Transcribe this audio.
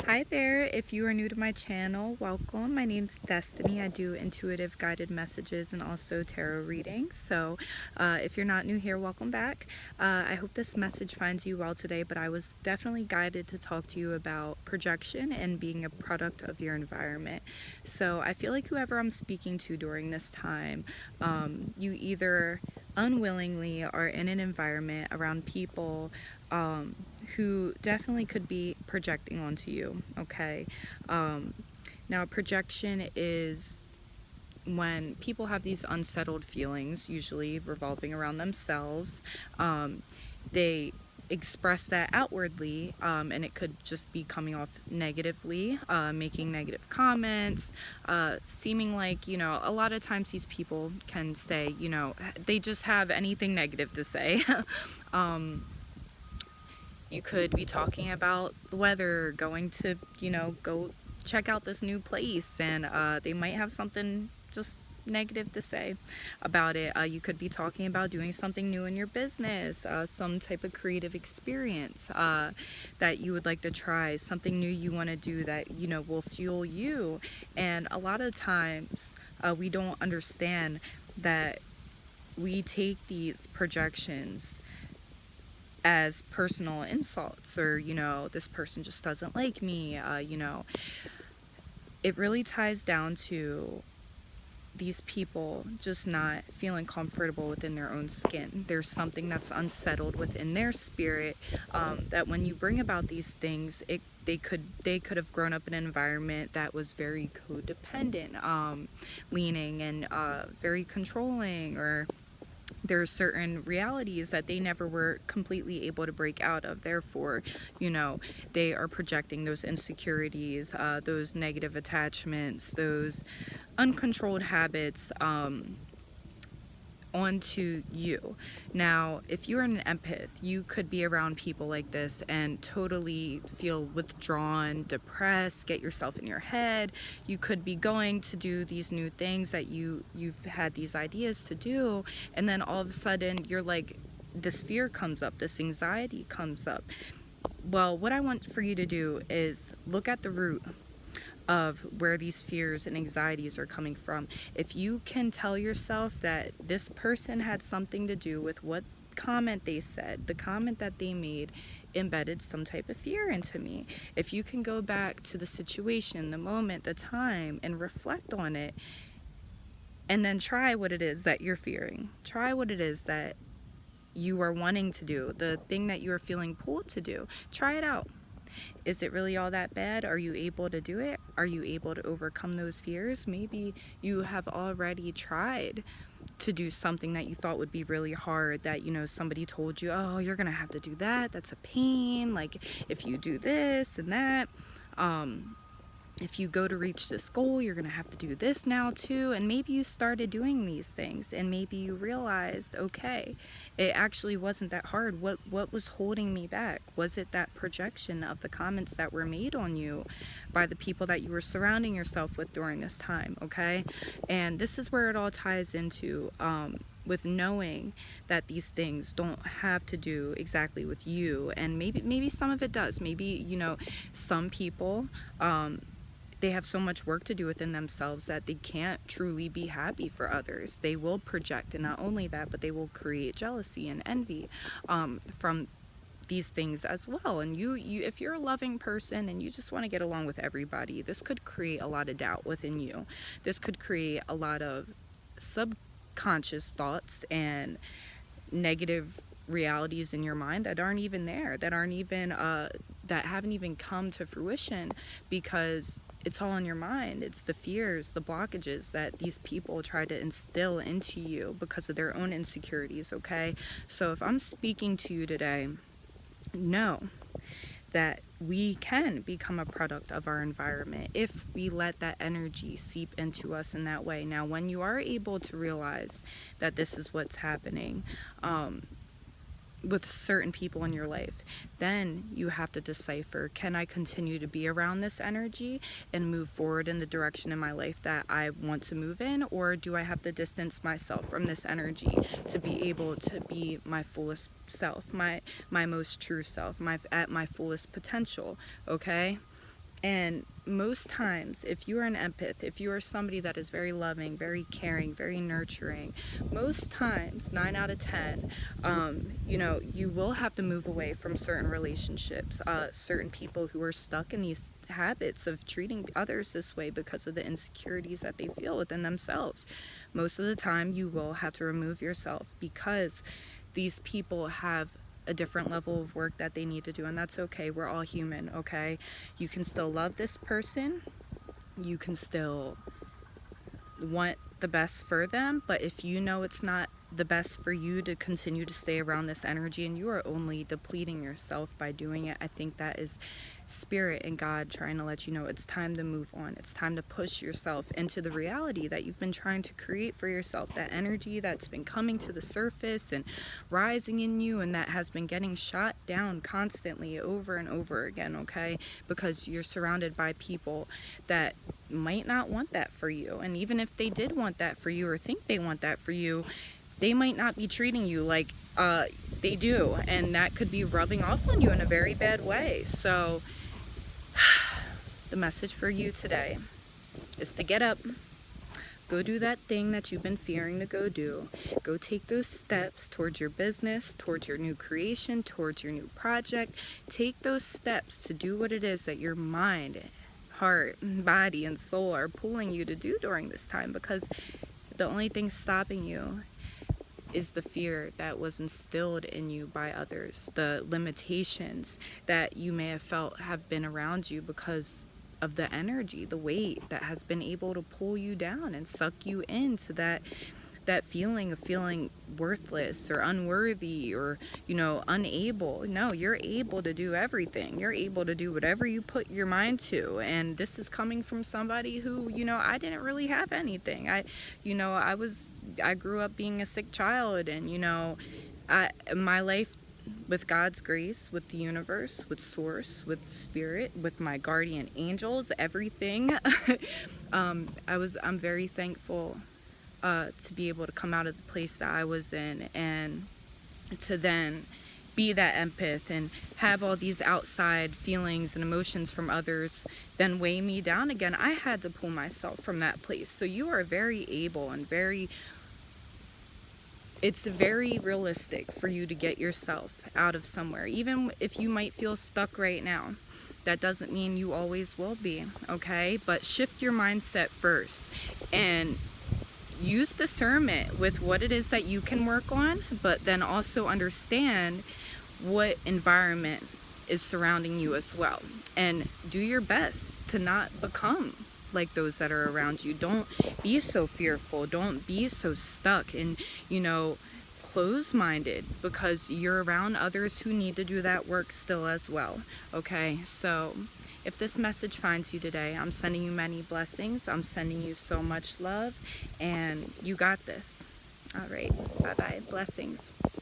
Hi there, if you are new to my channel, welcome. My name's Destiny. I do intuitive guided messages and also tarot readings. So if you're not new here, welcome back. I hope this message finds you well today, but I was definitely guided to talk to you about projection and being a product of your environment. So I feel like whoever I'm speaking to during this time, you either unwillingly are in an environment around people who definitely could be projecting onto you, okay? Now, projection is when people have these unsettled feelings, usually revolving around themselves. They express that outwardly, and it could just be coming off negatively, making negative comments, seeming like, a lot of times these people can say, they just have anything negative to say. You could be talking about the weather, going to, go check out this new place, and they might have something just negative to say about it. You could be talking about doing something new in your business, some type of creative experience that you would like to try, something new you want to do that, will fuel you. And a lot of times we don't understand that we take these projections as personal insults, or this person just doesn't like me. It really ties down to these people just not feeling comfortable within their own skin. There's something that's unsettled within their spirit, that when you bring about these things, they could have grown up in an environment that was very codependent, leaning, and very controlling, or there are certain realities that they never were completely able to break out of. Therefore, they are projecting those insecurities, those negative attachments, those uncontrolled habits onto you. Now, if you're an empath, you could be around people like this and totally feel withdrawn, depressed, get yourself in your head. You could be going to do these new things that you've had these ideas to do, and then all of a sudden you're like, this fear comes up, this anxiety comes up. Well, what I want for you to do is look at the root of where these fears and anxieties are coming from. If you can tell yourself that this person had something to do with what comment they said, the comment that they made embedded some type of fear into me. If you can go back to the situation, the moment, the time, and reflect on it, and then try what it is that you're fearing. Try what it is that you are wanting to do, the thing that you are feeling pulled to do. Try it out. Is it really all that bad? Are you able to do it? Are you able to overcome those fears? Maybe you have already tried to do something that you thought would be really hard, that somebody told you, oh, you're gonna have to do that, that's a pain, like if you do this and that, if you go to reach this goal, you're going to have to do this now too. And maybe you started doing these things, and maybe you realized, okay, it actually wasn't that hard. What was holding me back? Was it that projection of the comments that were made on you by the people that you were surrounding yourself with during this time? Okay. And this is where it all ties into, with knowing that these things don't have to do exactly with you, and maybe some of it does. Maybe some people, they have so much work to do within themselves that they can't truly be happy for others. They will project, and not only that, but they will create jealousy and envy from these things as well. And you if you're a loving person and you just want to get along with everybody, this could create a lot of doubt within you. This could create a lot of subconscious thoughts and negative realities in your mind that aren't even there, that aren't even that haven't even come to fruition, because it's all in your mind. It's the fears, the blockages that these people try to instill into you because of their own insecurities. Okay, so if I'm speaking to you today, know that we can become a product of our environment if we let that energy seep into us in that way. Now, when you are able to realize that this is what's happening, with certain people in your life, then you have to decipher, can I continue to be around this energy and move forward in the direction in my life that I want to move in, or do I have to distance myself from this energy to be able to be my fullest self, my most true self, at my fullest potential? Okay. And most times, if you are an empath, if you are somebody that is very loving, very caring, very nurturing, most times, 9 out of 10, you will have to move away from certain relationships, certain people who are stuck in these habits of treating others this way because of the insecurities that they feel within themselves. Most of the time, you will have to remove yourself because these people have a different level of work that they need to do, and that's okay. We're all human, okay? You can still love this person, you can still want the best for them, but if you know it's not the best for you to continue to stay around this energy and you are only depleting yourself by doing it, I think that is spirit and God trying to let you know it's time to move on. It's time to push yourself into the reality that you've been trying to create for yourself, that energy that's been coming to the surface and rising in you, and that has been getting shot down constantly over and over again, okay? Because you're surrounded by people that might not want that for you, and even if they did want that for you or think they want that for you, they might not be treating you like they do, and that could be rubbing off on you in a very bad way. So the message for you today is to get up, go do that thing that you've been fearing to go do. Go take those steps towards your business, towards your new creation, towards your new project. Take those steps to do what it is that your mind, heart, body, and soul are pulling you to do during this time, because the only thing stopping you is the fear that was instilled in you by others, the limitations that you may have felt have been around you because of the energy, the weight that has been able to pull you down and suck you into that feeling of feeling worthless or unworthy or unable. No, you're able to do everything. You're able to do whatever you put your mind to, and this is coming from somebody who I didn't really have anything. I grew up being a sick child, and my life, with God's grace, with the universe, with source, with spirit, with my guardian angels, everything, I'm very thankful to be able to come out of the place that I was in, and to then be that empath and have all these outside feelings and emotions from others then weigh me down again. I had to pull myself from that place. So you are very able and it's very realistic for you to get yourself out of somewhere. Even if you might feel stuck right now, that doesn't mean you always will be, okay? But shift your mindset first and use discernment with what it is that you can work on, but then also understand what environment is surrounding you as well. And do your best to not become like those that are around you. Don't be so fearful. Don't be so stuck and, closed-minded, because you're around others who need to do that work still as well. Okay, so if this message finds you today, I'm sending you many blessings. I'm sending you so much love, and you got this. All right, bye-bye. Blessings.